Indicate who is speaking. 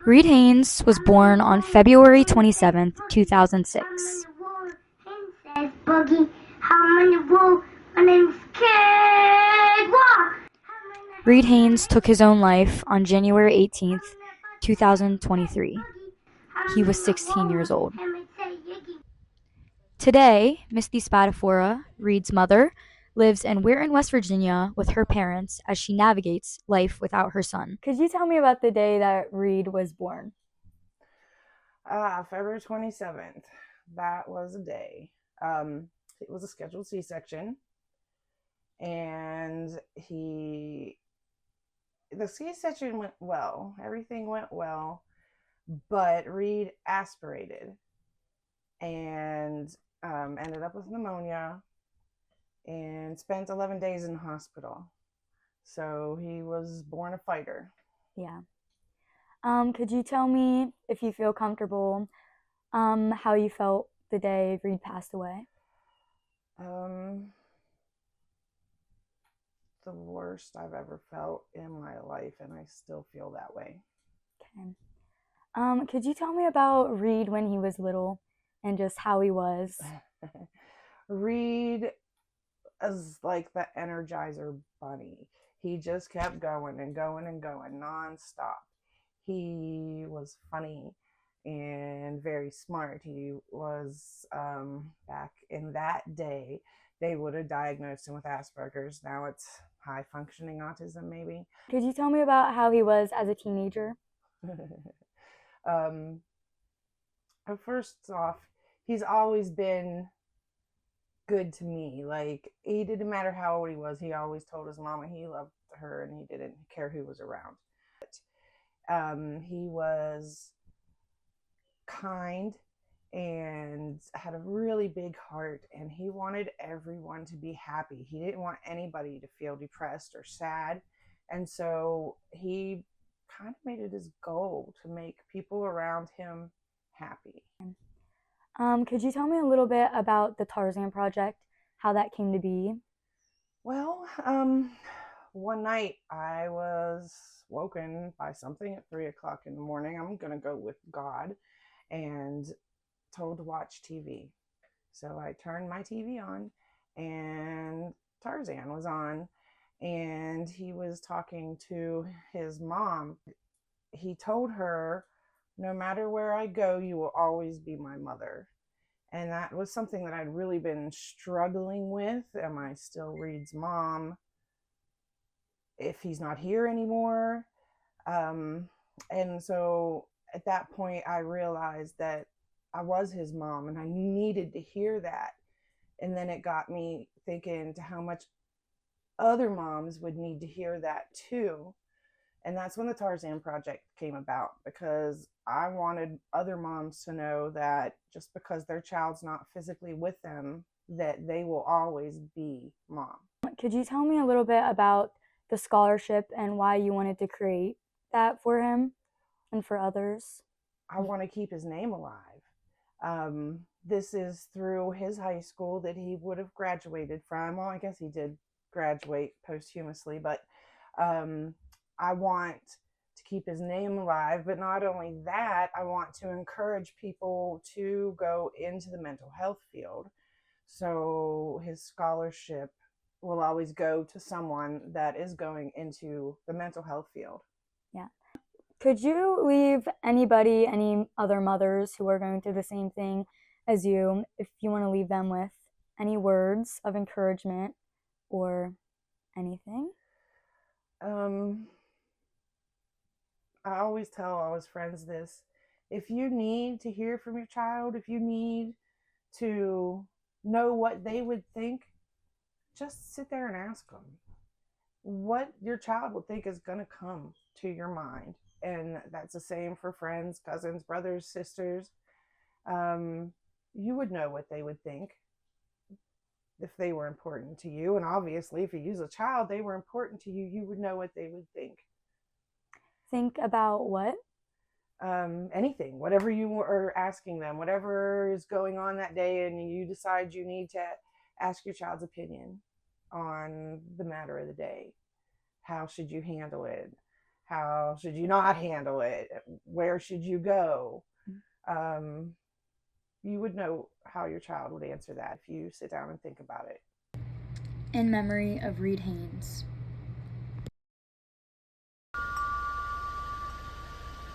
Speaker 1: Reed Haynes was born on February 27th, 2006.
Speaker 2: Haynes says, Boogie, how many wool? My name's Kid Walk.
Speaker 1: Reed Haynes took his own life on January 18th, 2023. He was 16 years old. Today, Misty Spadafora, Reed's mother, lives in Weirton, West Virginia with her parents as she navigates life without her son. Could you tell me about the day that Reed was born?
Speaker 3: February 27th. That was a day. It was a scheduled C-section, and the C-section went well. Everything went well, but Reed aspirated and ended up with pneumonia and spent 11 days in the hospital. So he was born a fighter.
Speaker 1: Yeah. Could you tell me, if you feel comfortable, how you felt the day Reed passed away?
Speaker 3: The worst I've ever felt in my life, and I still feel that way.
Speaker 1: Okay. Could you tell me about Reed when he was little and just how he was?
Speaker 3: Reed is like the Energizer Bunny. He just kept going and going and going nonstop. He was funny and very smart. He was, back in that day, they would have diagnosed him with Asperger's. Now it's high functioning autism, maybe.
Speaker 1: Could you tell me about how he was as a teenager?
Speaker 3: First off, he's always been good to me. Like, he didn't matter how old he was, he always told his mama he loved her and he didn't care who was around. He was kind and had a really big heart, and he wanted everyone to be happy. He didn't want anybody to feel depressed or sad, and so he kind of made it his goal to make people around him happy.
Speaker 1: Could you tell me a little bit about the Tarzan Project, how that came to be?
Speaker 3: Well, one night I was woken by something at 3 o'clock in the morning. I'm gonna go with God, and told to watch TV. So I turned my TV on, and Tarzan was on, and he was talking to his mom. He told her, no matter where I go, you will always be my mother. And that was something that I'd really been struggling with. Am I still Reed's mom if he's not here anymore? And so at that point, I realized that I was his mom and I needed to hear that. And then it got me thinking to how much other moms would need to hear that too. And that's when the Tarzan Project came about, because I wanted other moms to know that just because their child's not physically with them, that they will always be mom.
Speaker 1: Could you tell me a little bit about the scholarship and why you wanted to create that for him and for others?
Speaker 3: I want to keep his name alive. This is through his high school that he would have graduated from. Well, I guess he did graduate posthumously, but I want to keep his name alive. But not only that, I want to encourage people to go into the mental health field. So his scholarship will always go to someone that is going into the mental health field.
Speaker 1: Yeah. Could you leave anybody, any other mothers who are going through the same thing as you, if you want to leave them with any words of encouragement or anything?
Speaker 3: I always tell all his friends this. If you need to hear from your child, if you need to know what they would think, just sit there and ask them. What your child will think is going to come to your mind. And that's the same for friends, cousins, brothers, sisters. You would know what they would think if they were important to you. And obviously, if you use a child, they were important to you, you would know what they would think.
Speaker 1: Think about what?
Speaker 3: Anything, whatever you are asking them, whatever is going on that day, and you decide you need to ask your child's opinion on the matter of the day. How should you handle it? How should you not handle it? Where should you go? You would know how your child would answer that if you sit down and think about it.
Speaker 1: In memory of Reed Haynes.